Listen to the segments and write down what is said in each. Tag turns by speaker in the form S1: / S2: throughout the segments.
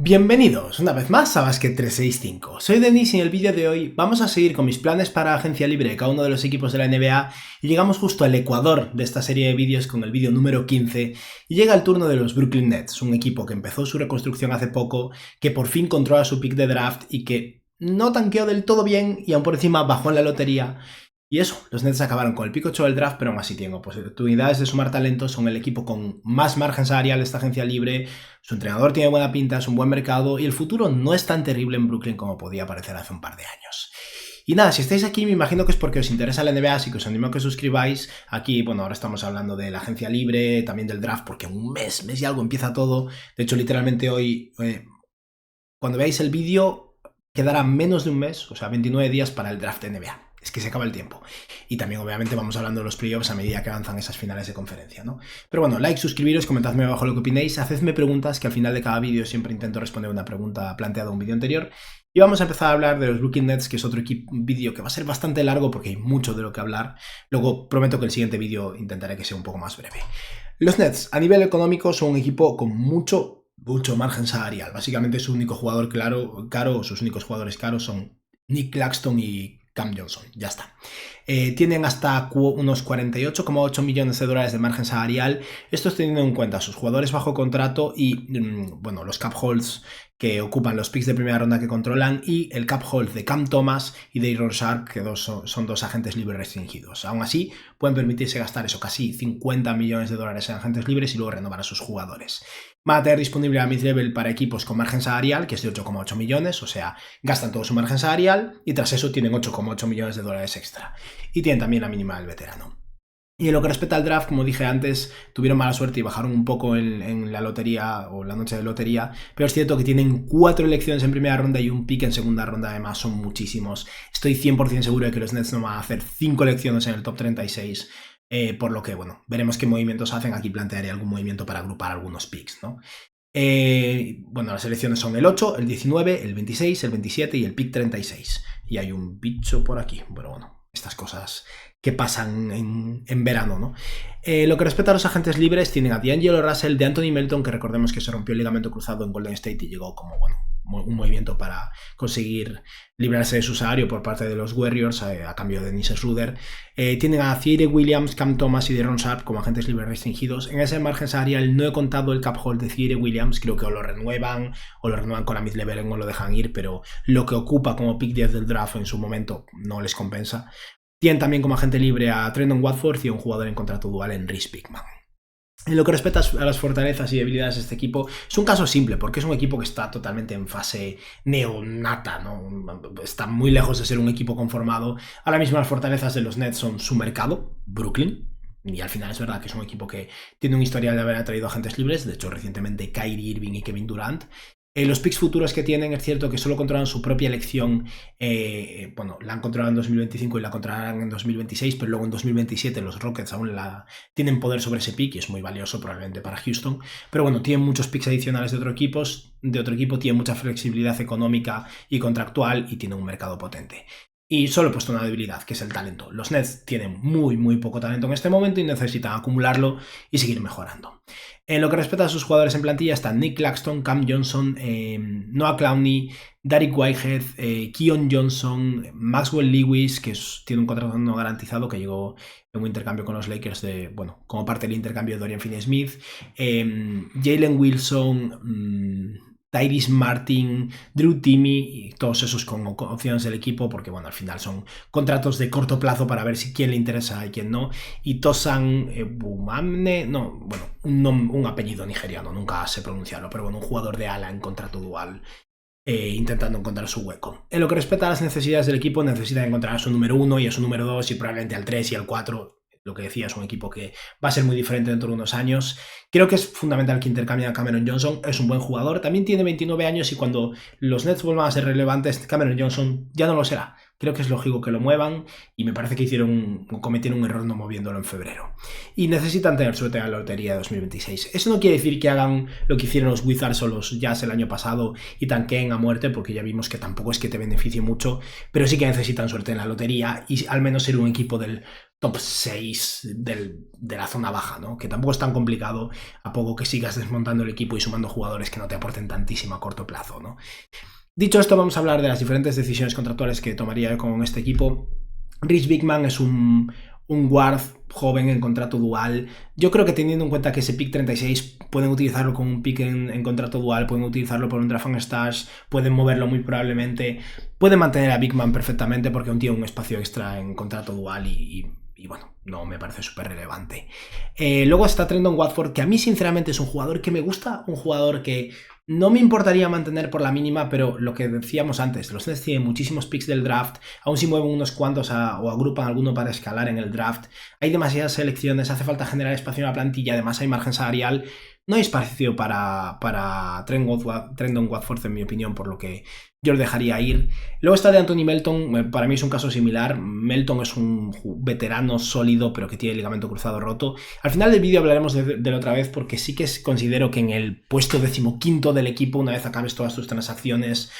S1: Bienvenidos una vez más a Basket 365. Soy Denis y en el vídeo de hoy vamos a seguir con mis planes para agencia libre de cada uno de los equipos de la NBA y llegamos justo al ecuador de esta serie de vídeos con el vídeo número 15 y llega el turno de los Brooklyn Nets, un equipo que empezó su reconstrucción hace poco, que por fin controla su pick de draft y que no tanqueó del todo bien y aún por encima bajó en la lotería. Y eso, los Nets acabaron con el pick 8 del draft, pero aún así tienen oportunidades de sumar talentos, son el equipo con más margen salarial de esta agencia libre, su entrenador tiene buena pinta, es un buen mercado y el futuro no es tan terrible en Brooklyn como podía parecer hace un par de años. Y nada, si estáis aquí me imagino que es porque os interesa la NBA, así que os animo a que os suscribáis. Aquí, bueno, ahora estamos hablando de la agencia libre, también del draft, porque en un mes y algo empieza todo. De hecho, literalmente hoy, cuando veáis el vídeo, quedará menos de un mes, o sea, 29 días para el draft de NBA. Es que se acaba el tiempo. Y también, obviamente, vamos hablando de los playoffs a medida que avanzan esas finales de conferencia, ¿no? Pero bueno, like, suscribiros, comentadme abajo lo que opinéis, hacedme preguntas, que al final de cada vídeo siempre intento responder una pregunta planteada en un vídeo anterior. Y vamos a empezar a hablar de los Brooklyn Nets, que es otro vídeo que va a ser bastante largo porque hay mucho de lo que hablar. Luego prometo que el siguiente vídeo intentaré que sea un poco más breve. Los Nets, a nivel económico, son un equipo con mucho margen salarial. Básicamente su único jugador caro, sus únicos jugadores caros son Nick Claxton y Cam Johnson, ya está. Tienen hasta unos 48,8 millones de dólares de margen salarial. Esto es teniendo en cuenta sus jugadores bajo contrato y, bueno, los cap holds que ocupan los picks de primera ronda que controlan y el cap hold de Cam Thomas y de Aaron Sharp, que son dos agentes libres restringidos. Aún así, pueden permitirse gastar eso, casi 50 millones de dólares en agentes libres y luego renovar a sus jugadores. Van a tener disponible a mid-level para equipos con margen salarial, que es de 8,8 millones, o sea, gastan todo su margen salarial y tras eso tienen 8,8 millones de dólares extra. Y tienen también la mínima del veterano. Y en lo que respecta al draft, como dije antes, tuvieron mala suerte y bajaron un poco en la lotería o la noche de lotería, pero es cierto que tienen 4 elecciones en primera ronda y un pick en segunda ronda, además son muchísimos. Estoy 100% seguro de que los Nets no van a hacer 5 elecciones en el top 36, por lo que, bueno, veremos qué movimientos hacen. Aquí plantearé algún movimiento para agrupar algunos picks, ¿no? Bueno, las elecciones son el 8, el 19, el 26, el 27 y el pick 36. Y hay un bicho por aquí, bueno, estas cosas que pasan en verano, ¿no? Lo que respecta a los agentes libres, tienen a D'Angelo Russell, de Anthony Melton, que recordemos que se rompió el ligamento cruzado en Golden State y llegó como, bueno, un movimiento para conseguir librarse de su salario por parte de los Warriors a cambio de Dennis Schroeder. Tienen a Thierry Williams, Cam Thomas y De'Aaron Sharp como agentes libres restringidos. En ese margen salarial no he contado el cap hold de Thierry Williams, creo que o lo renuevan con la mid-level o lo dejan ir, pero lo que ocupa como pick 10 del draft en su momento no les compensa. Tienen también como agente libre a Trendon Watford y a un jugador en contrato dual en Rhys Pickman. En lo que respecta a las fortalezas y debilidades de este equipo, es un caso simple, porque es un equipo que está totalmente en fase neonata, ¿no? Está muy lejos de ser un equipo conformado. Ahora mismo las fortalezas de los Nets son su mercado, Brooklyn, y al final es verdad que es un equipo que tiene un historial de haber atraído agentes libres, de hecho recientemente Kyrie Irving y Kevin Durant. Los picks futuros que tienen, es cierto que solo controlan su propia elección, bueno, la han controlado en 2025 y la controlarán en 2026, pero luego en 2027 los Rockets aún tienen poder sobre ese pick y es muy valioso probablemente para Houston, pero bueno, tienen muchos picks adicionales de otro equipo, tienen mucha flexibilidad económica y contractual y tienen un mercado potente. Y solo he puesto una debilidad, que es el talento. Los Nets tienen muy poco talento en este momento y necesitan acumularlo y seguir mejorando. En lo que respecta a sus jugadores en plantilla están Nick Claxton, Cam Johnson, Noah Clowney, Derrick Whitehead, Keon Johnson, Maxwell Lewis, que tiene un contrato no garantizado que llegó en un intercambio con los Lakers como parte del intercambio de Dorian Finney-Smith, Jalen Wilson, Tyrese Martin, Drew Timme y todos esos con opciones del equipo porque, bueno, al final son contratos de corto plazo para ver quién le interesa y quién no. Y Tosan Bumamne, un apellido nigeriano, nunca sé pronunciarlo, pero bueno, un jugador de ala en contrato dual intentando encontrar su hueco. En lo que respecta a las necesidades del equipo, necesitan encontrar a su número 1 y a su número 2 y probablemente al 3 y al 4. Lo que decía, es un equipo que va a ser muy diferente dentro de unos años. Creo que es fundamental que intercambien a Cameron Johnson, es un buen jugador, también tiene 29 años y cuando los Nets vuelvan a ser relevantes, Cameron Johnson ya no lo será, creo que es lógico que lo muevan y me parece que cometieron un error no moviéndolo en febrero. Y necesitan tener suerte en la lotería de 2026. Eso no quiere decir que hagan lo que hicieron los Wizards o los Jazz el año pasado y tanqueen a muerte, porque ya vimos que tampoco es que te beneficie mucho, pero sí que necesitan suerte en la lotería y al menos ser un equipo del top 6 de la zona baja, ¿no? Que tampoco es tan complicado a poco que sigas desmontando el equipo y sumando jugadores que no te aporten tantísimo a corto plazo, ¿no? Dicho esto, vamos a hablar de las diferentes decisiones contractuales que tomaría con este equipo. Rich Bigman es un guard joven en contrato dual. Yo creo que teniendo en cuenta que ese pick 36 pueden utilizarlo como un pick en contrato dual, pueden utilizarlo por un draft and stash, pueden moverlo muy probablemente, pueden mantener a Bigman perfectamente porque aún tiene un espacio extra en contrato dual y bueno, no me parece súper relevante. Luego está Trendon Watford, que a mí sinceramente es un jugador que me gusta, un jugador que no me importaría mantener por la mínima, pero lo que decíamos antes, los Nets tienen muchísimos picks del draft, aún si mueven unos cuantos o agrupan alguno para escalar en el draft, hay demasiadas selecciones, hace falta generar espacio en la plantilla, además hay margen salarial, no hay espacio para Trendon Watford, en mi opinión, por lo que yo lo dejaría ir. Luego está de Anthony Melton, para mí es un caso similar. Melton es un veterano sólido, pero que tiene el ligamento cruzado roto. Al final del vídeo hablaremos de él otra vez, porque sí que considero que en el puesto 15º del equipo, una vez acabes todas tus transacciones,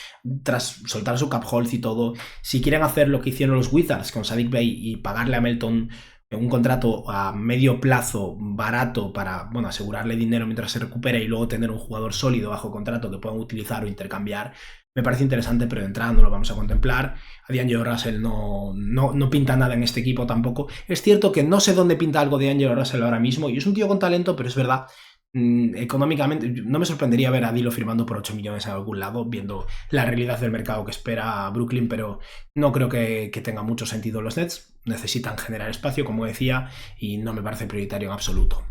S1: tras soltar su cap hold y todo, si quieren hacer lo que hicieron los Wizards con Saddiq Bey y pagarle a Melton un contrato a medio plazo barato para, bueno, asegurarle dinero mientras se recupera y luego tener un jugador sólido bajo contrato que puedan utilizar o intercambiar, me parece interesante, pero de entrada no lo vamos a contemplar. A D'Angelo Russell no pinta nada en este equipo tampoco. Es cierto que no sé dónde pinta algo de D'Angelo Russell ahora mismo, y es un tío con talento, pero es verdad, económicamente no me sorprendería ver a Dilo firmando por 8 millones en algún lado, viendo la realidad del mercado que espera Brooklyn, pero no creo que tenga mucho sentido. Los Nets necesitan generar espacio, como decía, y no me parece prioritario en absoluto.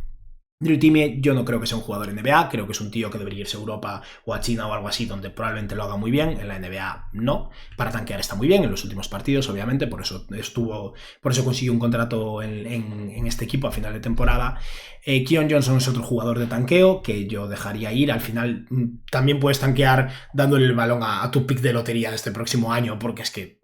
S1: Drew Timme yo no creo que sea un jugador NBA, creo que es un tío que debería irse a Europa o a China o algo así, donde probablemente lo haga muy bien. En la NBA no, para tanquear está muy bien en los últimos partidos, obviamente, por eso consiguió un contrato en este equipo a final de temporada. Keon Johnson es otro jugador de tanqueo que yo dejaría ir. Al final también puedes tanquear dándole el balón a tu pick de lotería de este próximo año, porque es que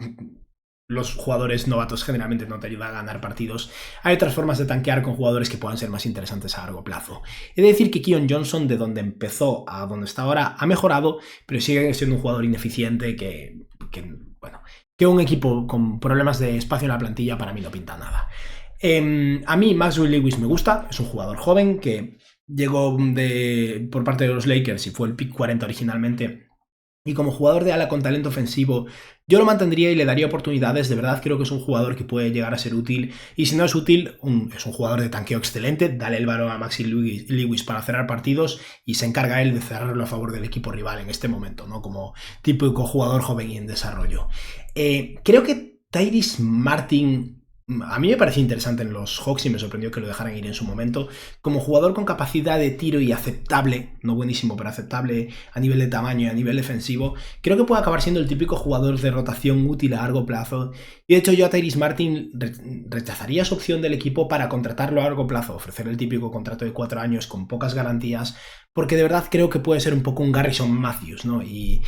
S1: los jugadores novatos generalmente no te ayudan a ganar partidos. Hay otras formas de tanquear con jugadores que puedan ser más interesantes a largo plazo. He de decir que Keon Johnson, de donde empezó a donde está ahora, ha mejorado, pero sigue siendo un jugador ineficiente que un equipo con problemas de espacio en la plantilla para mí no pinta nada. A mí Maxwell Lewis me gusta, es un jugador joven que llegó por parte de los Lakers y fue el pick 40 originalmente. Y como jugador de ala con talento ofensivo, yo lo mantendría y le daría oportunidades. De verdad creo que es un jugador que puede llegar a ser útil. Y si no es útil, es un jugador de tanqueo excelente. Dale el balón a Maxi Lewis para cerrar partidos y se encarga él de cerrarlo a favor del equipo rival en este momento, ¿no? Como típico jugador joven y en desarrollo. Creo que Tyrese Martin a mí me pareció interesante en los Hawks y me sorprendió que lo dejaran ir en su momento. Como jugador con capacidad de tiro y aceptable, no buenísimo, pero aceptable a nivel de tamaño y a nivel defensivo, creo que puede acabar siendo el típico jugador de rotación útil a largo plazo. Y de hecho yo a Tyrese Martin rechazaría su opción del equipo para contratarlo a largo plazo, ofrecer el típico contrato de 4 años con pocas garantías, porque de verdad creo que puede ser un poco un Garrison Matthews, ¿no? Y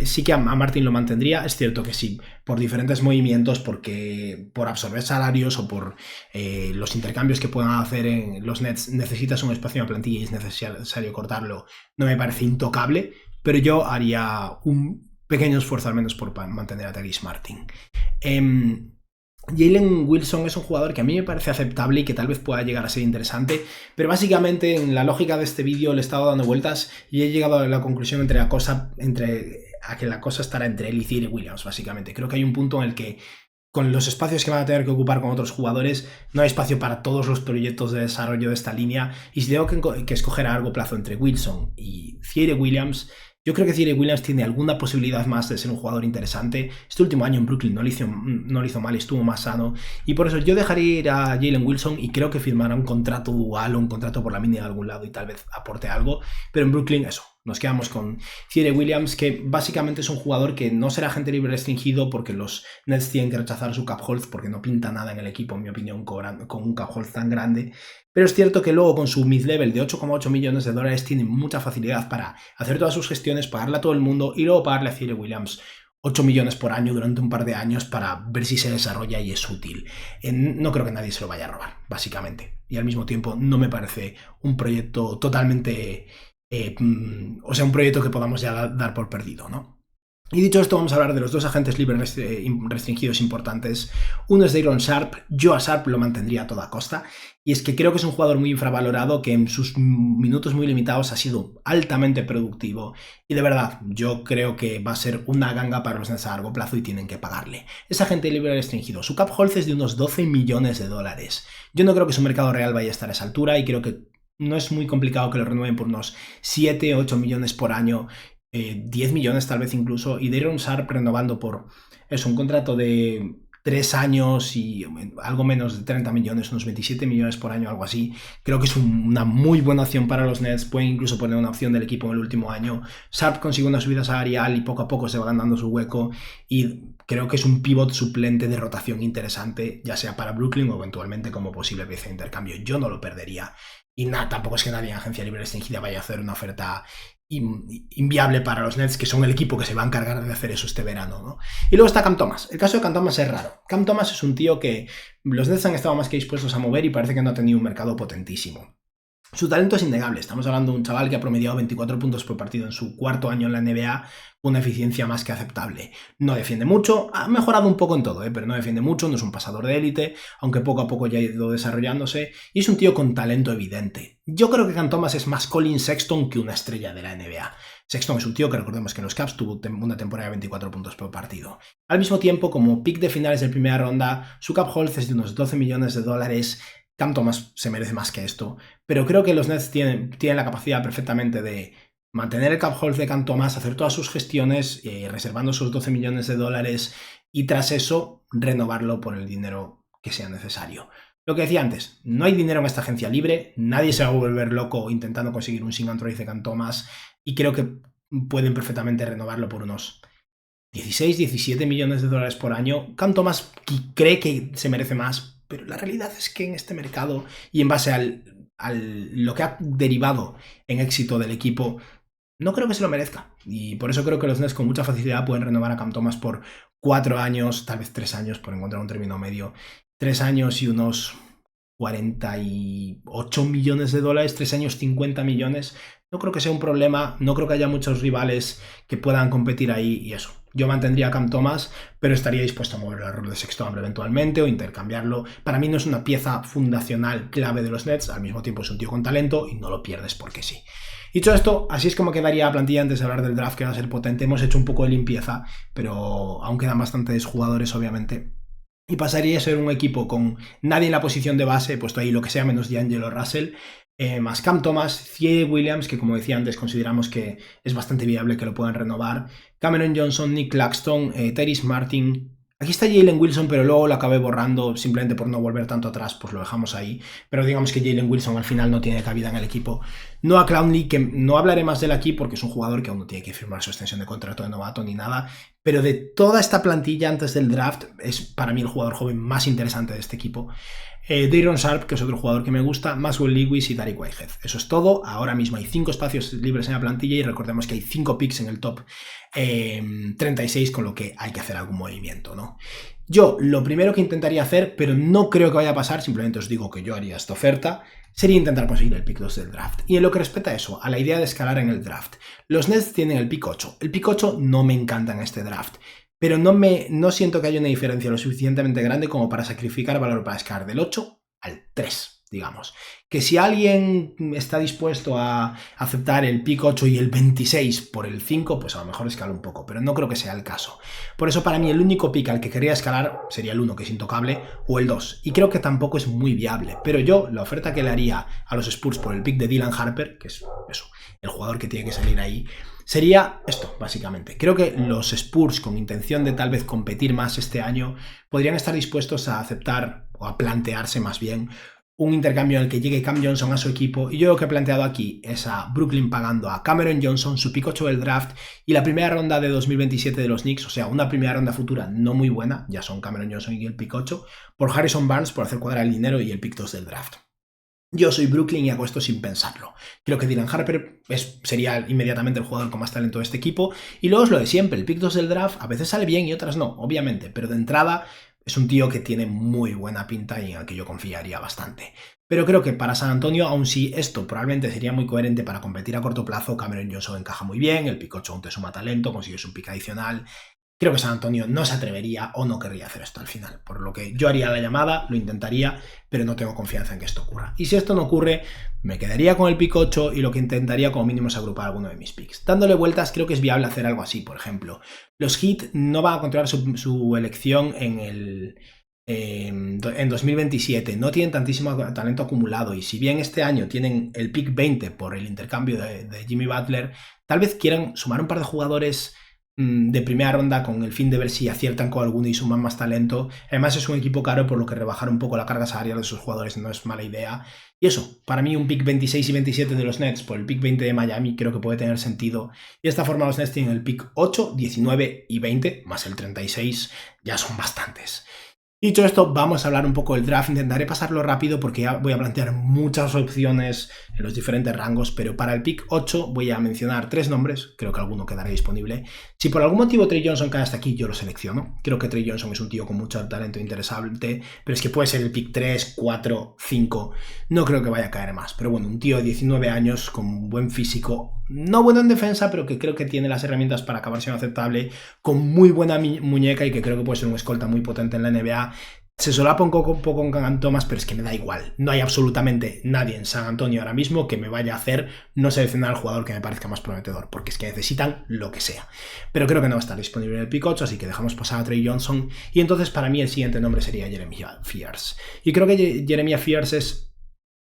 S1: sí que a Martin lo mantendría. Es cierto que sí, por diferentes movimientos, porque por absorber salarios o por los intercambios que puedan hacer en los Nets, necesitas un espacio en la plantilla y es necesario cortarlo. No me parece intocable, pero yo haría un pequeño esfuerzo al menos por mantener a Tyrese Martin. Jalen Wilson es un jugador que a mí me parece aceptable y que tal vez pueda llegar a ser interesante, pero básicamente en la lógica de este vídeo le he estado dando vueltas y he llegado a la conclusión que la cosa estará entre él y Ziaire Williams, básicamente. Creo que hay un punto en el que con los espacios que van a tener que ocupar con otros jugadores, no hay espacio para todos los proyectos de desarrollo de esta línea, y si tengo que escoger a largo plazo entre Wilson y Ziaire Williams, yo creo que Ziaire Williams tiene alguna posibilidad más de ser un jugador interesante. Este último año en Brooklyn no lo hizo mal, estuvo más sano. Y por eso yo dejaría ir a Jalen Wilson y creo que firmará un contrato dual o un contrato por la mínima de algún lado y tal vez aporte algo. Pero en Brooklyn, eso, nos quedamos con Ziaire Williams, que básicamente es un jugador que no será agente libre restringido porque los Nets tienen que rechazar su cap hold porque no pinta nada en el equipo, en mi opinión, con un cap hold tan grande. Pero es cierto que luego con su mid-level de 8,8 millones de dólares tiene mucha facilidad para hacer todas sus gestiones, pagarle a todo el mundo y luego pagarle a Ziaire Williams 8 millones por año durante un par de años para ver si se desarrolla y es útil. No creo que nadie se lo vaya a robar, básicamente. Y al mismo tiempo no me parece un proyecto totalmente... o sea, un proyecto que podamos ya dar por perdido, ¿no? Y dicho esto, vamos a hablar de los dos agentes libres restringidos importantes. Uno es Day'Ron Sharpe. Yo a Sharpe lo mantendría a toda costa. Y es que creo que es un jugador muy infravalorado que en sus minutos muy limitados ha sido altamente productivo. Y de verdad, yo creo que va a ser una ganga para los Nets a largo plazo y tienen que pagarle. Es agente libre restringido. Su cap hold es de unos 12 millones de dólares. Yo no creo que su mercado real vaya a estar a esa altura y creo que no es muy complicado que lo renueven por unos 7, 8 millones por año. 10 millones tal vez incluso, y Day'Ron Sharpe renovando por un contrato de 3 años y algo menos de 30 millones, unos 27 millones por año, algo así. Creo que es una muy buena opción para los Nets. Pueden incluso poner una opción del equipo en el último año. Sharpe consigue una subida salarial y poco a poco se va ganando su hueco, y creo que es un pivot suplente de rotación interesante, ya sea para Brooklyn o eventualmente como posible pieza de intercambio. Yo no lo perdería. Y nada, tampoco es que nadie en agencia libre restringida vaya a hacer una oferta inviable para los Nets, que son el equipo que se va a encargar de hacer eso este verano, ¿no? Y luego está Cam Thomas. El caso de Cam Thomas es raro. Cam Thomas es un tío que los Nets han estado más que dispuestos a mover y parece que no ha tenido un mercado potentísimo. Su talento es innegable. Estamos hablando de un chaval que ha promediado 24 puntos por partido en su cuarto año en la NBA, con una eficiencia más que aceptable. No defiende mucho, ha mejorado un poco en todo, pero no defiende mucho, no es un pasador de élite, aunque poco a poco ya ha ido desarrollándose, y es un tío con talento evidente. Yo creo que Cam Thomas es más Colin Sexton que una estrella de la NBA. Sexton es un tío que recordemos que en los Cavs tuvo una temporada de 24 puntos por partido. Al mismo tiempo, como pick de finales de primera ronda, su cap hold es de unos 12 millones de dólares. Cam Thomas se merece más que esto, pero creo que los Nets tienen la capacidad perfectamente de mantener el cap hold de Cam Thomas, hacer todas sus gestiones, reservando esos 12 millones de dólares y tras eso renovarlo por el dinero que sea necesario. Lo que decía antes, no hay dinero en esta agencia libre, nadie se va a volver loco intentando conseguir un sign and trade de Cam Thomas y creo que pueden perfectamente renovarlo por unos 16, 17 millones de dólares por año. Cam Thomas cree que se merece más, pero la realidad es que en este mercado y en base a lo que ha derivado en éxito del equipo, no creo que se lo merezca. Y por eso creo que los Nets con mucha facilidad pueden renovar a Cam Thomas por 4 años, tal vez 3 años, por encontrar un término medio. 3 años y unos 48 millones de dólares, 3 años 50 millones. No creo que sea un problema, no creo que haya muchos rivales que puedan competir ahí y eso. Yo mantendría a Cam Thomas, pero estaría dispuesto a mover el rol de sexto hombre eventualmente o intercambiarlo. Para mí no es una pieza fundacional clave de los Nets, al mismo tiempo es un tío con talento y no lo pierdes porque sí. Dicho esto, así es como quedaría la plantilla antes de hablar del draft, que va a ser potente. Hemos hecho un poco de limpieza, pero aún quedan bastantes jugadores, obviamente. Y pasaría a ser un equipo con nadie en la posición de base, puesto ahí lo que sea menos D'Angelo Russell, más Cam Thomas, Cie Williams, que como decía antes consideramos que es bastante viable que lo puedan renovar, Cameron Johnson, Nick Claxton, Tyrese Martin. Aquí está Jalen Wilson, pero luego lo acabé borrando simplemente por no volver tanto atrás, pues lo dejamos ahí. Pero digamos que Jalen Wilson al final no tiene cabida en el equipo. Noah Clowney, que no hablaré más de él aquí porque es un jugador que aún no tiene que firmar su extensión de contrato de novato ni nada. Pero de toda esta plantilla antes del draft es para mí el jugador joven más interesante de este equipo. Day'Ron Sharpe, que es otro jugador que me gusta, Maxwell Lewis y Dariq Whitehead. Eso es todo. Ahora mismo hay 5 espacios libres en la plantilla y recordemos que hay 5 picks en el top 36, con lo que hay que hacer algún movimiento, ¿no? Yo lo primero que intentaría hacer, pero no creo que vaya a pasar, simplemente os digo que yo haría esta oferta, sería intentar conseguir el pick 2 del draft. Y en lo que respecta a eso, a la idea de escalar en el draft, los Nets tienen el pick 8. El pick 8 no me encanta en este draft, pero no siento que haya una diferencia lo suficientemente grande como para sacrificar valor para escalar del 8 al 3, digamos. Que si alguien está dispuesto a aceptar el pick 8 y el 26 por el 5, pues a lo mejor escala un poco, pero no creo que sea el caso. Por eso para mí el único pick al que querría escalar sería el 1, que es intocable, o el 2, y creo que tampoco es muy viable. Pero yo, la oferta que le haría a los Spurs por el pick de Dylan Harper, que es eso, el jugador que tiene que salir ahí, sería esto, básicamente. Creo que los Spurs, con intención de tal vez competir más este año, podrían estar dispuestos a aceptar, o a plantearse más bien, un intercambio en el que llegue Cam Johnson a su equipo. Y yo lo que he planteado aquí es a Brooklyn pagando a Cameron Johnson su pick 8 del draft y la primera ronda de 2027 de los Knicks, o sea, una primera ronda futura no muy buena, ya son Cameron Johnson y el pick 8, por Harrison Barnes por hacer cuadrar el dinero y el pick 2 del draft. Yo soy Brooklyn y hago esto sin pensarlo. Creo que Dylan Harper sería inmediatamente el jugador con más talento de este equipo. Y luego es lo de siempre, el pick 2 del draft a veces sale bien y otras no, obviamente. Pero de entrada es un tío que tiene muy buena pinta y en el que yo confiaría bastante. Pero creo que para San Antonio, aun si esto probablemente sería muy coherente para competir a corto plazo, Cameron Johnson encaja muy bien, el pick 8 aún te suma talento, consigues un pick adicional. Creo que San Antonio no se atrevería o no querría hacer esto al final, por lo que yo haría la llamada, lo intentaría, pero no tengo confianza en que esto ocurra. Y si esto no ocurre, me quedaría con el pick 8 y lo que intentaría como mínimo es agrupar alguno de mis picks. Dándole vueltas, creo que es viable hacer algo así, por ejemplo. Los Heat no van a continuar su elección en 2027, no tienen tantísimo talento acumulado y si bien este año tienen el pick 20 por el intercambio de Jimmy Butler, tal vez quieran sumar un par de jugadores de primera ronda con el fin de ver si aciertan con alguno y suman más talento. Además es un equipo caro, por lo que rebajar un poco la carga salarial de sus jugadores no es mala idea. Y eso, para mí un pick 26 y 27 de los Nets por el pick 20 de Miami creo que puede tener sentido. Y de esta forma los Nets tienen el pick 8, 19 y 20, más el 36, ya son bastantes. Dicho esto, vamos a hablar un poco del draft. Intentaré pasarlo rápido porque ya voy a plantear muchas opciones en los diferentes rangos, pero para el pick 8 voy a mencionar 3 nombres, creo que alguno quedará disponible. Si por algún motivo Trey Johnson cae hasta aquí, yo lo selecciono. Creo que Trey Johnson es un tío con mucho talento interesante, pero es que puede ser el pick 3, 4, 5, no creo que vaya a caer más. Pero bueno, un tío de 19 años con buen físico, no bueno en defensa, pero que creo que tiene las herramientas para acabar siendo aceptable, con muy buena muñeca y que creo que puede ser un escolta muy potente en la NBA. Se solapa un poco con Cam Thomas, pero es que me da igual. No hay absolutamente nadie en San Antonio ahora mismo que me vaya a hacer no seleccionar al jugador que me parezca más prometedor, porque es que necesitan lo que sea. Pero creo que no va a estar disponible en el pick 8, así que dejamos pasar a Trey Johnson. Y entonces para mí el siguiente nombre sería Jeremiah Fears. Y creo que Jeremiah Fears es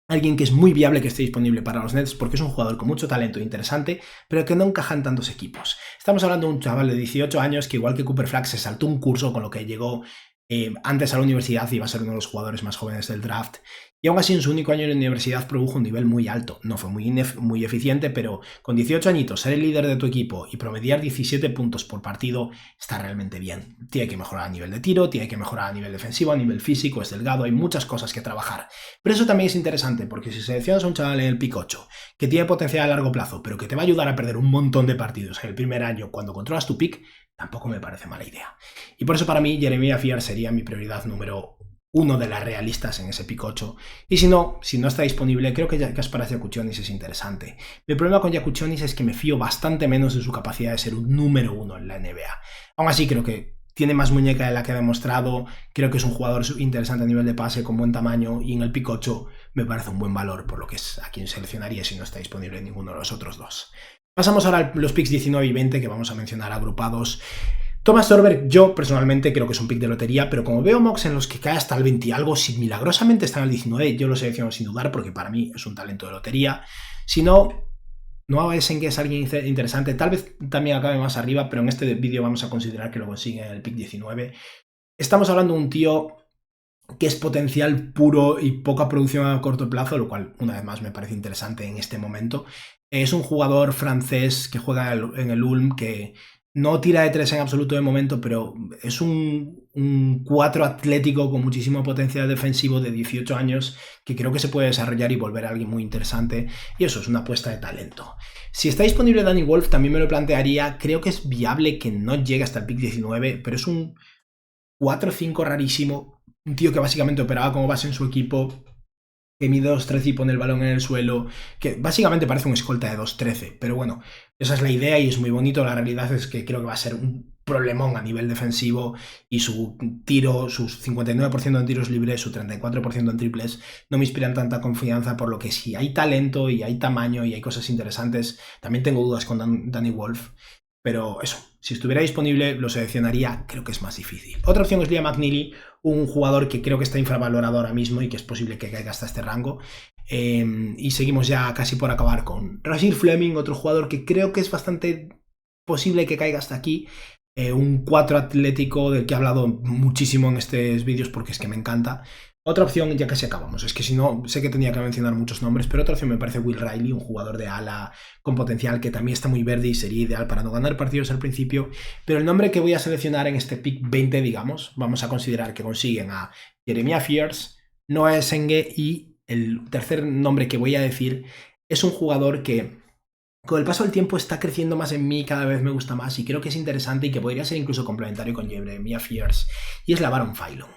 S1: alguien que es muy viable que esté disponible para los Nets porque es un jugador con mucho talento e interesante, pero que no encaja en tantos equipos. Estamos hablando de un chaval de 18 años que igual que Cooper Flax se saltó un curso con lo que llegó antes a la universidad y iba a ser uno de los jugadores más jóvenes del draft. Y aún así en su único año en la universidad produjo un nivel muy alto. No fue muy eficiente, pero con 18 añitos ser el líder de tu equipo y promediar 17 puntos por partido está realmente bien. Tiene que mejorar a nivel de tiro, tiene que mejorar a nivel defensivo, a nivel físico, es delgado, hay muchas cosas que trabajar. Pero eso también es interesante porque si seleccionas a un chaval en el pick 8 que tiene potencial a largo plazo, pero que te va a ayudar a perder un montón de partidos en el primer año cuando controlas tu pick, tampoco me parece mala idea. Y por eso para mí Jeremiah Fears sería mi prioridad número 1 de las realistas en ese pick 8. Y si no está disponible, creo que Kasparas Giannis es interesante. Mi problema con Giannis es que me fío bastante menos de su capacidad de ser un número 1 en la NBA. Aún así creo que tiene más muñeca de la que ha demostrado, creo que es un jugador interesante a nivel de pase, con buen tamaño, y en el pick 8 me parece un buen valor, por lo que es a quien seleccionaría si no está disponible ninguno de los otros dos. Pasamos ahora a los picks 19 y 20 que vamos a mencionar agrupados. Thomas Sorberg, yo personalmente creo que es un pick de lotería, pero como veo mocks en los que cae hasta el 20 y algo, si milagrosamente está en el 19, yo lo selecciono sin dudar porque para mí es un talento de lotería. Si no, Noah Essengue es alguien interesante, tal vez también acabe más arriba, pero en este vídeo vamos a considerar que lo consigue en el pick 19. Estamos hablando de un tío que es potencial puro y poca producción a corto plazo, lo cual una vez más me parece interesante en este momento. Es un jugador francés que juega en el Ulm, que no tira de 3 en absoluto de momento, pero es un 4 atlético con muchísimo potencial defensivo de 18 años que creo que se puede desarrollar y volver a alguien muy interesante, y eso es una apuesta de talento. Si está disponible Danny Wolf también me lo plantearía, creo que es viable que no llegue hasta el pick 19, pero es un 4-5 rarísimo, un tío que básicamente operaba como base en su equipo, que mide 2'13 y pone el balón en el suelo, que básicamente parece un escolta de 2'13, pero bueno, esa es la idea y es muy bonito. La realidad es que creo que va a ser un problemón a nivel defensivo y su tiro, sus 59% en tiros libres, su 34% en triples, no me inspiran tanta confianza, por lo que si hay talento y hay tamaño y hay cosas interesantes, también tengo dudas con Danny Wolf. Pero eso, si estuviera disponible lo seleccionaría, creo que es más difícil. Otra opción es Liam McNeely, un jugador que creo que está infravalorado ahora mismo y que es posible que caiga hasta este rango. Y seguimos ya casi por acabar con Rasheed Fleming, otro jugador que creo que es bastante posible que caiga hasta aquí. Un 4 atlético del que he hablado muchísimo en estos vídeos porque es que me encanta. Otra opción, ya casi acabamos, es que si no, sé que tenía que mencionar muchos nombres, pero otra opción me parece Will Riley, un jugador de ala con potencial que también está muy verde y sería ideal para no ganar partidos al principio. Pero el nombre que voy a seleccionar en este pick 20, digamos, vamos a considerar que consiguen a Jeremiah Fears, Noah Essengue y el tercer nombre que voy a decir es un jugador que con el paso del tiempo está creciendo más en mí, cada vez me gusta más y creo que es interesante y que podría ser incluso complementario con Jeremiah Fears, y es LaVaron Philon.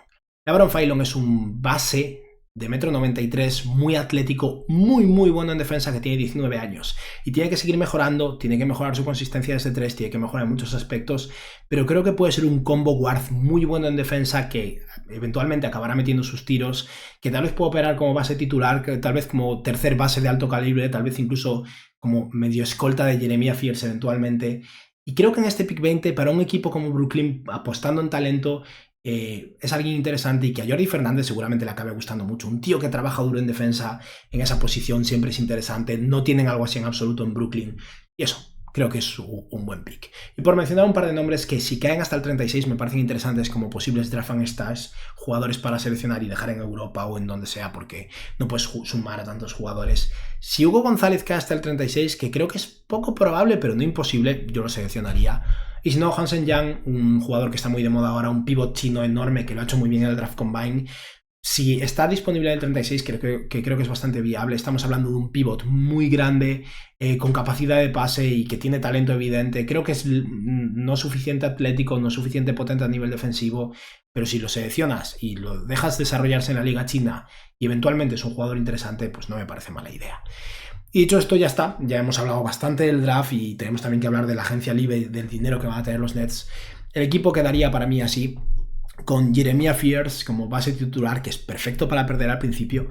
S1: LaVaron Philon es un base de 1,93 m, muy atlético, muy bueno en defensa, que tiene 19 años y tiene que seguir mejorando, tiene que mejorar su consistencia desde 3, tiene que mejorar en muchos aspectos, pero creo que puede ser un combo guard muy bueno en defensa que eventualmente acabará metiendo sus tiros, que tal vez pueda operar como base titular, que tal vez como tercer base de alto calibre, tal vez incluso como medio escolta de Jeremiah Fears eventualmente. Y creo que en este pick 20, para un equipo como Brooklyn, apostando en talento, es alguien interesante y que a Jordi Fernández seguramente le acabe gustando mucho. Un tío que trabaja duro en defensa, en esa posición siempre es interesante. No tienen algo así en absoluto en Brooklyn. Y eso, creo que es un buen pick. Y por mencionar un par de nombres que si caen hasta el 36 me parecen interesantes como posibles draft and stash, jugadores para seleccionar y dejar en Europa o en donde sea, porque no puedes sumar a tantos jugadores. Si Hugo González cae hasta el 36, que creo que es poco probable, pero no imposible, yo lo seleccionaría. Y si no, Hansen Yang, un jugador que está muy de moda ahora, un pivot chino enorme que lo ha hecho muy bien en el Draft Combine. Si está disponible en el 36, creo que es bastante viable. Estamos hablando de un pivot muy grande, con capacidad de pase y que tiene talento evidente. Creo que es no suficiente atlético, no suficiente potente a nivel defensivo, pero si lo seleccionas y lo dejas desarrollarse en la liga china y eventualmente es un jugador interesante, pues no me parece mala idea. Y dicho esto, ya está. Ya hemos hablado bastante del draft y tenemos también que hablar de la agencia libre, del dinero que van a tener los Nets. El equipo quedaría para mí así, con Jeremiah Fears como base titular, que es perfecto para perder al principio,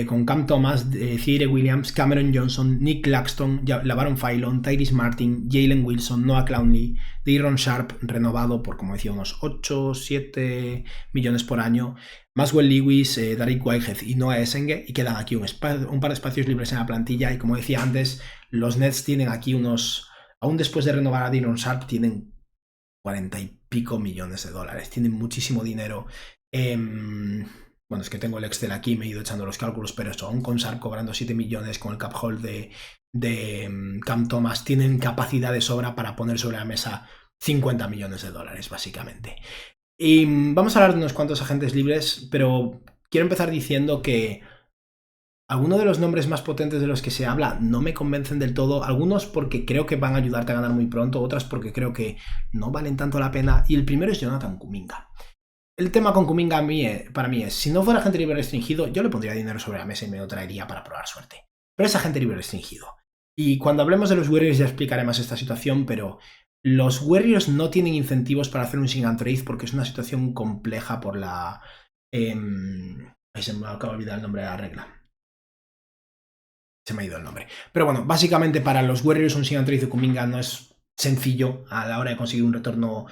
S1: con Cam Thomas, Zaire Williams, Cameron Johnson, Nick Claxton, LaVaron Philon, Tyrese Martin, Jalen Wilson, Noah Clowney, Day'Ron Sharpe, renovado por, como decía, unos 8-7 millones por año, Maxwell Lewis, Dariq Whitehead y Noah Esenge, y quedan aquí un par de espacios libres en la plantilla. Y como decía antes, los Nets tienen aquí unos, aún después de renovar a Day'Ron Sharpe, tienen 40 y pico millones de dólares. Tienen muchísimo dinero. Bueno, es que tengo el Excel aquí, me he ido echando los cálculos, pero eso, aún con Sharpe cobrando 7 millones con el cap hold de Cam Thomas, tienen capacidad de sobra para poner sobre la mesa 50 millones de dólares, básicamente. Y vamos a hablar de unos cuantos agentes libres, pero quiero empezar diciendo que algunos de los nombres más potentes de los que se habla no me convencen del todo, algunos porque creo que van a ayudarte a ganar muy pronto, otras porque creo que no valen tanto la pena, y el primero es Jonathan Kuminga. El tema con Kuminga para mí es, si no fuera agente libre restringido, yo le pondría dinero sobre la mesa y me lo traería para probar suerte. Pero es agente libre restringido. Y cuando hablemos de los Warriors ya explicaré más esta situación, pero los Warriors no tienen incentivos para hacer un sign and trade porque es una situación compleja por la... ahí se me acaba de olvidar el nombre de la regla. Se me ha ido el nombre. Pero bueno, básicamente para los Warriors un sign and trade de Kuminga no es sencillo a la hora de conseguir un retorno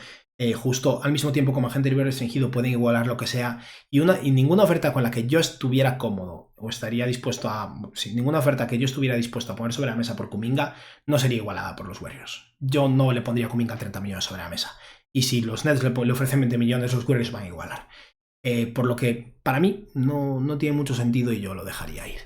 S1: justo. Al mismo tiempo, como agente libre restringido pueden igualar lo que sea, y ninguna oferta con la que yo estuviera cómodo o estaría dispuesto a... Sí, ninguna oferta que yo estuviera dispuesto a poner sobre la mesa por Kuminga no sería igualada por los Warriors. Yo no le pondría a Kuminga 30 millones sobre la mesa. Y si los Nets le ofrecen 20 millones, los Warriors van a igualar. Por lo que para mí no tiene mucho sentido y yo lo dejaría ir.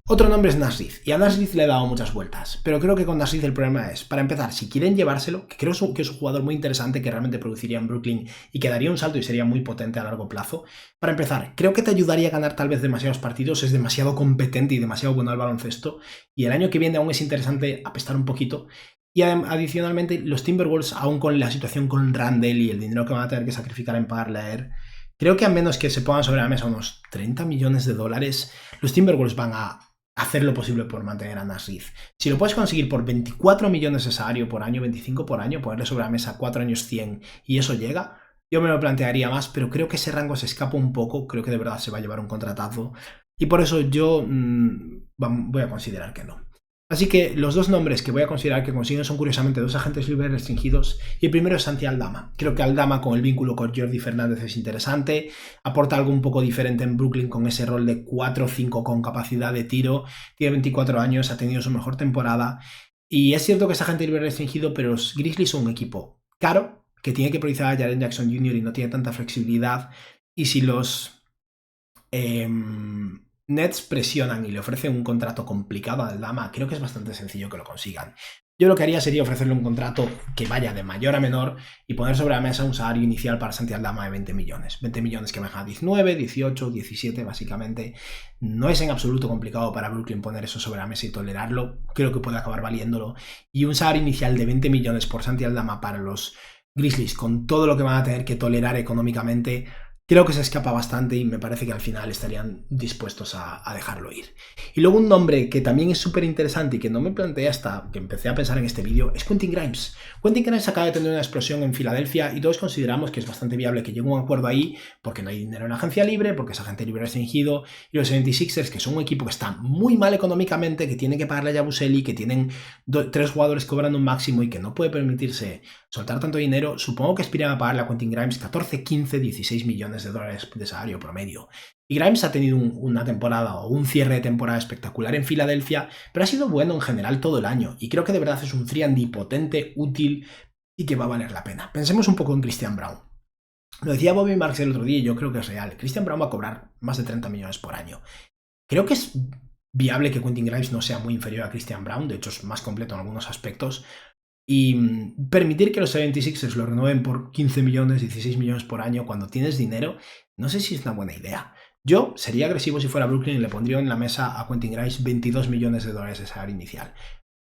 S1: Otro nombre es Naz Reid, y a Naz Reid le he dado muchas vueltas, pero creo que con Naz Reid el problema es, para empezar, si quieren llevárselo, que creo que es un jugador muy interesante que realmente produciría en Brooklyn y que daría un salto y sería muy potente a largo plazo, para empezar, creo que te ayudaría a ganar tal vez demasiados partidos, es demasiado competente y demasiado bueno al baloncesto, y el año que viene aún es interesante apestar un poquito. Y adicionalmente, los Timberwolves, aún con la situación con Randle y el dinero que van a tener que sacrificar en pagarle a él, creo que a menos que se pongan sobre la mesa unos 30 millones de dólares, los Timberwolves van a hacer lo posible por mantener a Naz Reid. Si lo puedes conseguir por 24 millones de salario por año, 25 por año, ponerle sobre la mesa 4 años 100 y eso llega, yo me lo plantearía más, pero creo que ese rango se escapa un poco, creo que de verdad se va a llevar un contratazo y por eso yo voy a considerar que no. Así que los dos nombres que voy a considerar que consiguen son curiosamente dos agentes libres restringidos, y el primero es Santi Aldama. Creo que Aldama con el vínculo con Jordi Fernández es interesante, aporta algo un poco diferente en Brooklyn con ese rol de 4-5 con capacidad de tiro, tiene 24 años, ha tenido su mejor temporada, y es cierto que es agente libre restringido, pero los Grizzlies son un equipo caro, que tiene que priorizar a Jaren Jackson Jr. y no tiene tanta flexibilidad, y si los... Nets presionan y le ofrecen un contrato complicado a Aldama, creo que es bastante sencillo que lo consigan. Yo lo que haría sería ofrecerle un contrato que vaya de mayor a menor y poner sobre la mesa un salario inicial para Santi Aldama de 20 millones. 20 millones que me deja 19, 18, 17 básicamente. No es en absoluto complicado para Brooklyn poner eso sobre la mesa y tolerarlo. Creo que puede acabar valiéndolo. Y un salario inicial de 20 millones por Santi Aldama para los Grizzlies, con todo lo que van a tener que tolerar económicamente, creo que se escapa bastante y me parece que al final estarían dispuestos a dejarlo ir. Y luego un nombre que también es súper interesante y que no me planteé hasta que empecé a pensar en este vídeo es Quentin Grimes. Quentin Grimes acaba de tener una explosión en Filadelfia y todos consideramos que es bastante viable que llegue a un acuerdo ahí porque no hay dinero en la agencia libre, porque esa agencia libre es restringido, y los 76ers, que son un equipo que está muy mal económicamente, que tiene que pagarle a Yabusele, que tienen 3 jugadores cobrando un máximo y que no puede permitirse soltar tanto dinero, supongo que aspiran a pagarle a Quentin Grimes 14, 15, 16 millones de dólares de salario promedio. Y Grimes ha tenido una temporada o un cierre de temporada espectacular en Filadelfia, pero ha sido bueno en general todo el año. Y creo que de verdad es un 3&D potente, útil y que va a valer la pena. Pensemos un poco en Christian Braun. Lo decía Bobby Marks el otro día y yo creo que es real. Christian Braun va a cobrar más de 30 millones por año. Creo que es viable que Quentin Grimes no sea muy inferior a Christian Braun, de hecho es más completo en algunos aspectos. Y permitir que los 76ers lo renueven por 15 millones, 16 millones por año cuando tienes dinero, no sé si es una buena idea. Yo sería agresivo si fuera Brooklyn y le pondría en la mesa a Quentin Grimes 22 millones de dólares de salario inicial.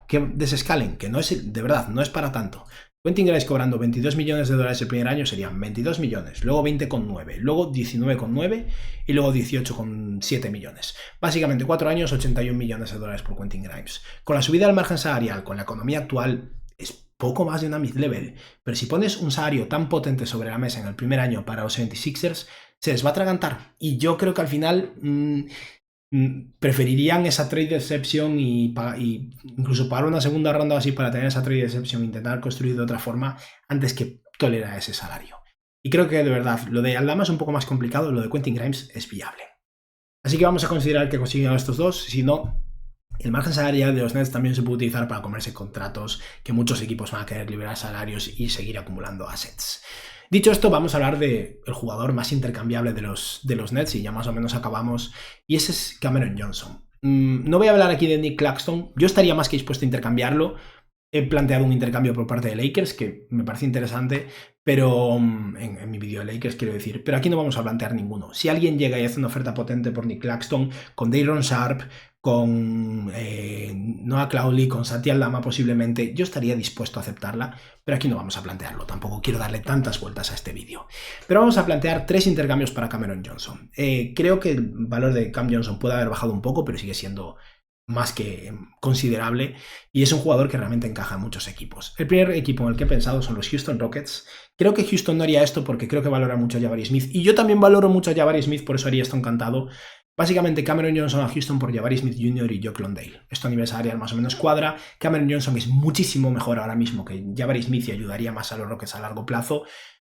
S1: Que desescalen, que no es, de verdad, no es para tanto. Quentin Grimes cobrando 22 millones de dólares el primer año serían 22 millones, luego 20,9, luego 19,9 y luego 18,7 millones. Básicamente 4 años, 81 millones de dólares por Quentin Grimes. Con la subida del margen salarial, con la economía actual, es poco más de una mid-level, pero si pones un salario tan potente sobre la mesa en el primer año para los 76ers, se les va a atragantar. Y yo creo que al final preferirían esa trade exception y incluso pagar una segunda ronda así para tener esa trade exception e intentar construir de otra forma antes que tolerar ese salario. Y creo que de verdad, lo de Aldama es un poco más complicado, lo de Quentin Grimes es viable. Así que vamos a considerar que consiguen a estos dos, si no, el margen salarial de los Nets también se puede utilizar para comerse contratos que muchos equipos van a querer liberar salarios y seguir acumulando assets. Dicho esto, vamos a hablar del jugador más intercambiable de los Nets y ya más o menos acabamos, y ese es Cameron Johnson. No voy a hablar aquí de Nick Claxton, yo estaría más que dispuesto a intercambiarlo. He planteado un intercambio por parte de Lakers que me parece interesante, pero en mi vídeo de Lakers quiero decir, pero aquí no vamos a plantear ninguno. Si alguien llega y hace una oferta potente por Nick Claxton, con Day'Ron Sharpe, con Noah Clowney, con Santi Aldama posiblemente, yo estaría dispuesto a aceptarla, pero aquí no vamos a plantearlo, tampoco quiero darle tantas vueltas a este vídeo. Pero vamos a plantear 3 intercambios para Cameron Johnson. Creo que el valor de Cam Johnson puede haber bajado un poco, pero sigue siendo más que considerable y es un jugador que realmente encaja en muchos equipos. El primer equipo en el que he pensado son los Houston Rockets. Creo que Houston no haría esto porque creo que valora mucho a Jabari Smith y yo también valoro mucho a Jabari Smith, por eso haría esto encantado. Básicamente Cameron Johnson a Houston por Jabari Smith Jr. y Jock Landale. Esto a nivel salarial más o menos cuadra. Cameron Johnson es muchísimo mejor ahora mismo que Jabari Smith y ayudaría más a los Rockets a largo plazo.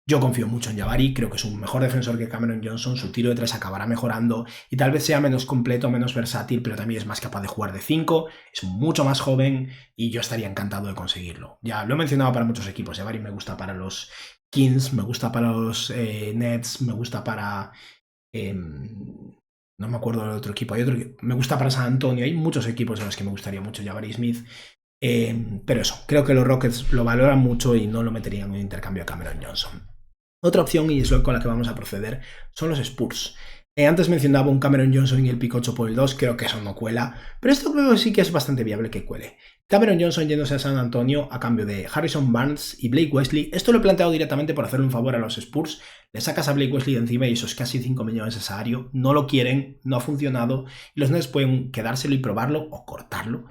S1: Yo confío mucho en Jabari, creo que es un mejor defensor que Cameron Johnson, su tiro de 3 acabará mejorando y tal vez sea menos completo, menos versátil, pero también es más capaz de jugar de 5, es mucho más joven y yo estaría encantado de conseguirlo. Ya lo he mencionado para muchos equipos, Jabari me gusta para los Kings, me gusta para los Nets, me gusta para... no me acuerdo del otro equipo, hay otro que me gusta para San Antonio, hay muchos equipos en los que me gustaría mucho Jabari Smith. Pero eso, creo que los Rockets lo valoran mucho y no lo meterían en un intercambio a Cameron Johnson. Otra opción, y es lo con la que vamos a proceder, son los Spurs. Antes mencionaba un Cameron Johnson y el pick 8 por el 2, creo que eso no cuela, pero esto creo que sí que es bastante viable que cuele. Cameron Johnson yéndose a San Antonio a cambio de Harrison Barnes y Blake Wesley, esto lo he planteado directamente por hacerle un favor a los Spurs, le sacas a Blake Wesley de encima y esos casi 5 millones de salario, no lo quieren, no ha funcionado, y los Nets pueden quedárselo y probarlo o cortarlo.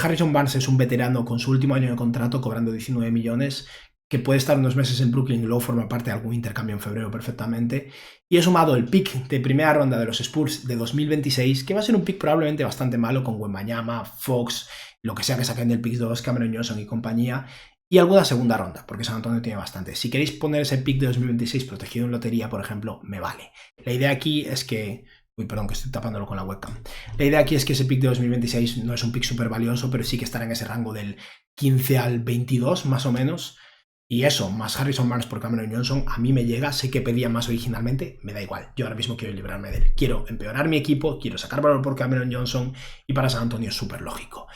S1: Harrison Barnes es un veterano con su último año de contrato cobrando 19 millones, que puede estar unos meses en Brooklyn y luego forma parte de algún intercambio en febrero perfectamente. Y he sumado el pick de primera ronda de los Spurs de 2026, que va a ser un pick probablemente bastante malo con Wembanyama, Fox, lo que sea que saquen del pick 2, Cameron Johnson y compañía, y alguna segunda ronda, porque San Antonio tiene bastante. Si queréis poner ese pick de 2026 protegido en lotería, por ejemplo, me vale. La idea aquí es que... Uy, perdón, que estoy tapándolo con la webcam. La idea aquí es que ese pick de 2026 no es un pick súper valioso, pero sí que estará en ese rango del 15 al 22, más o menos. Y eso, más Harrison Barnes por Cameron Johnson, a mí me llega, sé que pedía más originalmente, me da igual, yo ahora mismo quiero librarme de él. Quiero empeorar mi equipo, quiero sacar valor por Cameron Johnson y para San Antonio es súper lógico.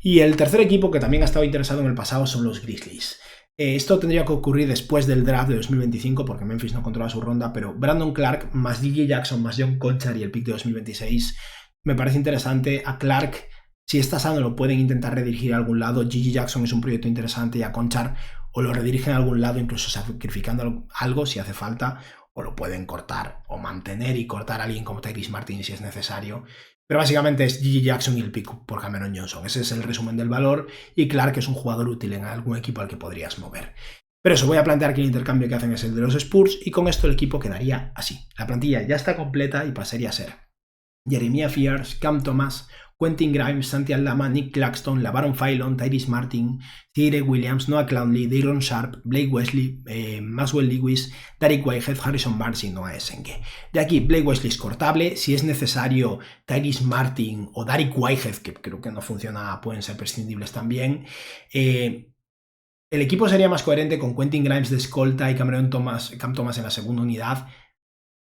S1: Y el tercer equipo que también ha estado interesado en el pasado son los Grizzlies. Esto tendría que ocurrir después del draft de 2025 porque Memphis no controla su ronda, pero Brandon Clark más DJ Jackson más John Conchar y el pick de 2026 me parece interesante. A Clark, si está sano, lo pueden intentar redirigir a algún lado. Gigi Jackson es un proyecto interesante y a Conchar o lo redirigen a algún lado, incluso sacrificando algo si hace falta, o lo pueden cortar o mantener y cortar a alguien como Tyrese Martin si es necesario. Pero básicamente es Gigi Jackson y el pick por Cameron Johnson. Ese es el resumen del valor y Clark es un jugador útil en algún equipo al que podrías mover. Pero eso, voy a plantear que el intercambio que hacen es el de los Spurs y con esto el equipo quedaría así. La plantilla ya está completa y pasaría a ser Jeremiah Fears, Cam Thomas, Quentin Grimes, Santi Aldama, Nick Claxton, LaVaron Philon, Tyrese Martin, Tyre Williams, Noah Clowney, Dayron Sharp, Blake Wesley, Maxwell Lewis, Derek Whitehead, Harrison Barnes y Noah Essengue. De aquí, Blake Wesley es cortable. Si es necesario, Tyrese Martin o Derek Whitehead, que creo que no funciona, pueden ser prescindibles también. El equipo sería más coherente con Quentin Grimes de escolta y Cam Thomas en la segunda unidad.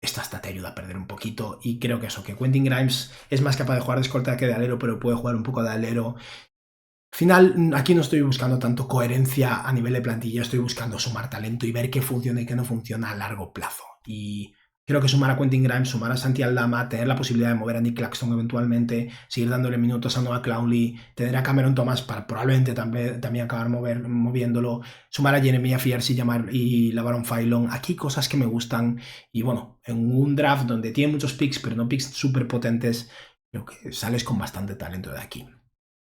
S1: Esto hasta te ayuda a perder un poquito y creo que eso, que Quentin Grimes es más capaz de jugar de escolta que de alero, pero puede jugar un poco de alero. Al final, aquí no estoy buscando tanto coherencia a nivel de plantilla, estoy buscando sumar talento y ver qué funciona y qué no funciona a largo plazo. Y creo que sumar a Quentin Grimes, sumar a Santi Aldama, tener la posibilidad de mover a Nick Claxton eventualmente, seguir dándole minutos a Noah Clowney, tener a Cameron Thomas para probablemente también acabar moviéndolo, sumar a Jeremiah Fears y LaVaron Philon. Aquí cosas que me gustan y bueno, en un draft donde tiene muchos picks, pero no picks súper potentes, creo que sales con bastante talento de aquí.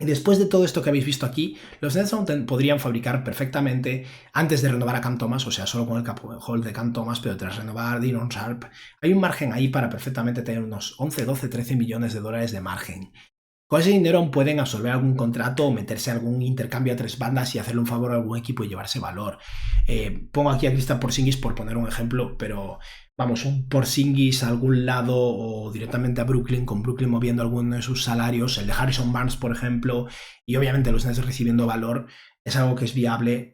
S1: Y después de todo esto que habéis visto aquí, los Nets podrían fabricar perfectamente antes de renovar a Cam Thomas, o sea, solo con el cap hold de Cam Thomas, pero tras renovar a Dayron Sharp, hay un margen ahí para perfectamente tener unos 11, 12, 13 millones de dólares de margen. Con ese dinero aún pueden absorber algún contrato o meterse algún intercambio a tres bandas y hacerle un favor a algún equipo y llevarse valor. Pongo aquí a Kristaps Porzingis por poner un ejemplo, pero vamos, un Porzingis a algún lado o directamente a Brooklyn, con Brooklyn moviendo alguno de sus salarios, el de Harrison Barnes, por ejemplo, y obviamente los Nets recibiendo valor, es algo que es viable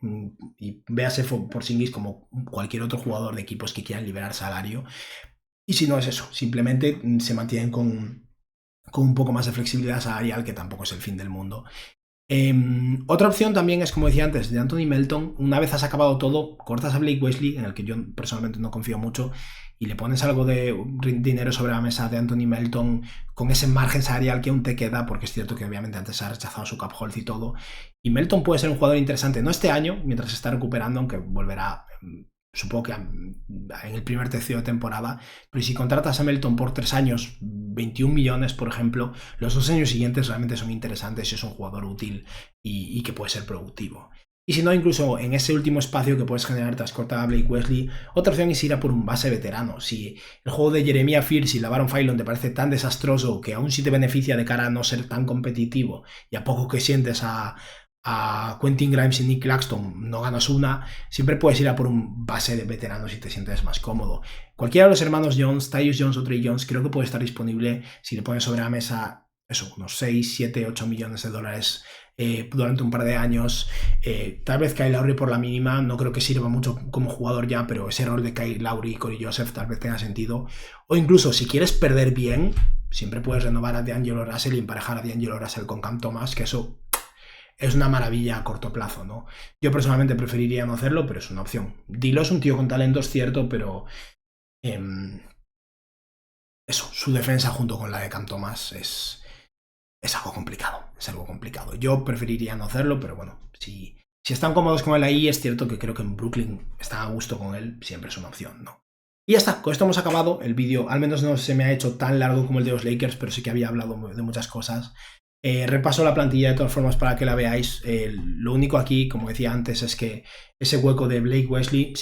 S1: y véase Porzingis como cualquier otro jugador de equipos que quieran liberar salario. Y si no es eso, simplemente se mantienen con un poco más de flexibilidad salarial, que tampoco es el fin del mundo. Otra opción también es, como decía antes, de Anthony Melton. Una vez has acabado todo, cortas a Blake Wesley, en el que yo personalmente no confío mucho, y le pones algo de dinero sobre la mesa de Anthony Melton con ese margen salarial que aún te queda, porque es cierto que obviamente antes ha rechazado su cap hold y todo. Y Melton puede ser un jugador interesante, no este año, mientras se está recuperando, aunque volverá, supongo que en el primer tercio de temporada, pero si contratas a Melton por 3 años, 21 millones, por ejemplo, los 2 años siguientes realmente son interesantes y es un jugador útil y que puede ser productivo. Y si no, incluso en ese último espacio que puedes generar tras cortar a Blake Wesley, otra opción es ir a por un base veterano. Si el juego de Jeremiah Fears y LaVaron Philon te parece tan desastroso que aún sí te beneficia de cara a no ser tan competitivo y a poco que sientes a Quentin Grimes y Nick Claxton no ganas una, siempre puedes ir a por un base de veteranos si te sientes más cómodo. Cualquiera de los hermanos Jones, Tyus Jones o Trey Jones, creo que puede estar disponible si le pones sobre la mesa eso, unos 6, 7, 8 millones de dólares durante un par de años. Tal vez Kyle Lowry por la mínima, no creo que sirva mucho como jugador ya, pero ese rol de Kyle Lowry y Corey Joseph tal vez tenga sentido. O incluso si quieres perder bien, siempre puedes renovar a D'Angelo Russell y emparejar a D'Angelo Russell con Cam Thomas, que eso es una maravilla a corto plazo, ¿no? Yo personalmente preferiría no hacerlo, pero es una opción. Dilo es un tío con talento, es cierto, pero eso, su defensa junto con la de Cam Thomas es algo complicado, es algo complicado. Yo preferiría no hacerlo, pero bueno, si están cómodos con él ahí, es cierto que creo que en Brooklyn están a gusto con él, siempre es una opción, ¿no? Y ya está, con esto hemos acabado el vídeo. Al menos no se me ha hecho tan largo como el de los Lakers, pero sí que había hablado de muchas cosas. Repaso la plantilla de todas formas para que la veáis. Lo único aquí, como decía antes, es que ese hueco de Blake Wesley,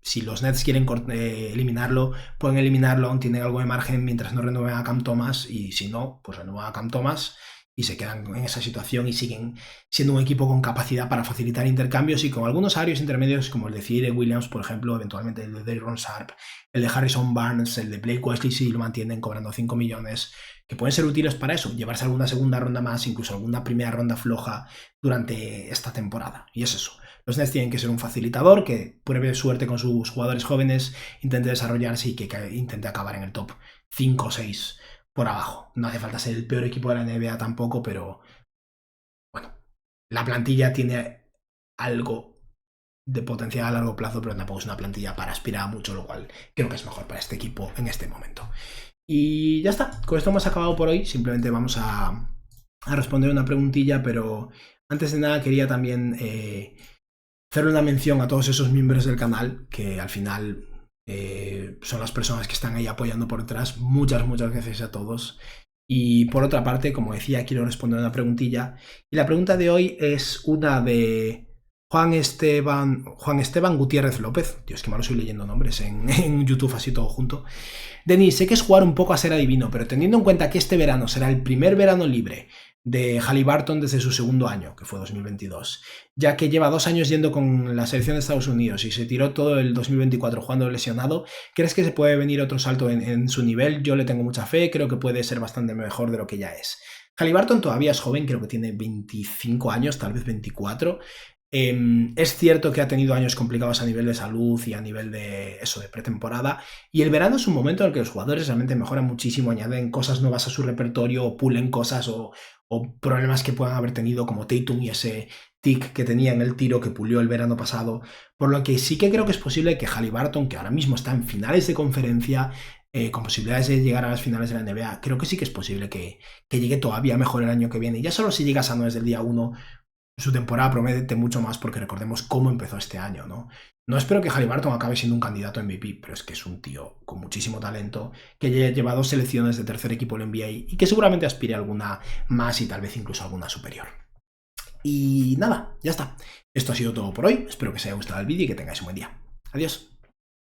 S1: si los Nets quieren eliminarlo, pueden eliminarlo, aún tienen algo de margen mientras no renueven a Cam Thomas, y si no, pues renuevan a Cam Thomas y se quedan en esa situación y siguen siendo un equipo con capacidad para facilitar intercambios y con algunos salarios intermedios como el de Tyre Williams, por ejemplo, eventualmente el de Dayron Sharp, el de Harrison Barnes, el de Blake Wesley, si lo mantienen cobrando 5 millones, que pueden ser útiles para eso, llevarse alguna segunda ronda más, incluso alguna primera ronda floja durante esta temporada. Y es eso. Los Nets tienen que ser un facilitador, que pruebe suerte con sus jugadores jóvenes, intente desarrollarse y que intente acabar en el top 5 o 6 por abajo. No hace falta ser el peor equipo de la NBA tampoco, pero bueno, la plantilla tiene algo de potencial a largo plazo, pero tampoco es una plantilla para aspirar a mucho, lo cual creo que es mejor para este equipo en este momento. Y ya está, con esto hemos acabado por hoy. Simplemente vamos a responder una preguntilla, pero antes de nada quería también hacer una mención a todos esos miembros del canal que al final son las personas que están ahí apoyando por detrás. Muchas gracias a todos. Y por otra parte, como decía, quiero responder una preguntilla. Y la pregunta de hoy es una de Juan Esteban Gutiérrez López. Dios, que malo estoy leyendo nombres en YouTube así todo junto. Denis, sé que es jugar un poco a ser adivino, pero teniendo en cuenta que este verano será el primer verano libre de Haliburton desde su segundo año, que fue 2022, ya que lleva 2 años yendo con la selección de Estados Unidos y se tiró todo el 2024 jugando lesionado, ¿crees que se puede venir otro salto en su nivel? Yo le tengo mucha fe, creo que puede ser bastante mejor de lo que ya es. Haliburton todavía es joven, creo que tiene 25 años, tal vez 24. Es cierto que ha tenido años complicados a nivel de salud y a nivel de eso, de pretemporada, y el verano es un momento en el que los jugadores realmente mejoran muchísimo, añaden cosas nuevas a su repertorio, o pulen cosas o problemas que puedan haber tenido, como Tatum y ese tic que tenía en el tiro que pulió el verano pasado, por lo que sí que creo que es posible que Haliburton, que ahora mismo está en finales de conferencia, con posibilidades de llegar a las finales de la NBA, creo que sí que es posible que llegue todavía mejor el año que viene. Y ya solo si llega sano desde el día 1, su temporada promete mucho más, porque recordemos cómo empezó este año, ¿no? No espero que Haliburton acabe siendo un candidato a MVP, pero es que es un tío con muchísimo talento, que ya lleva 2 selecciones de tercer equipo del NBA y que seguramente aspire a alguna más y tal vez incluso alguna superior. Y nada, ya está. Esto ha sido todo por hoy. Espero que os haya gustado el vídeo y que tengáis un buen día. Adiós.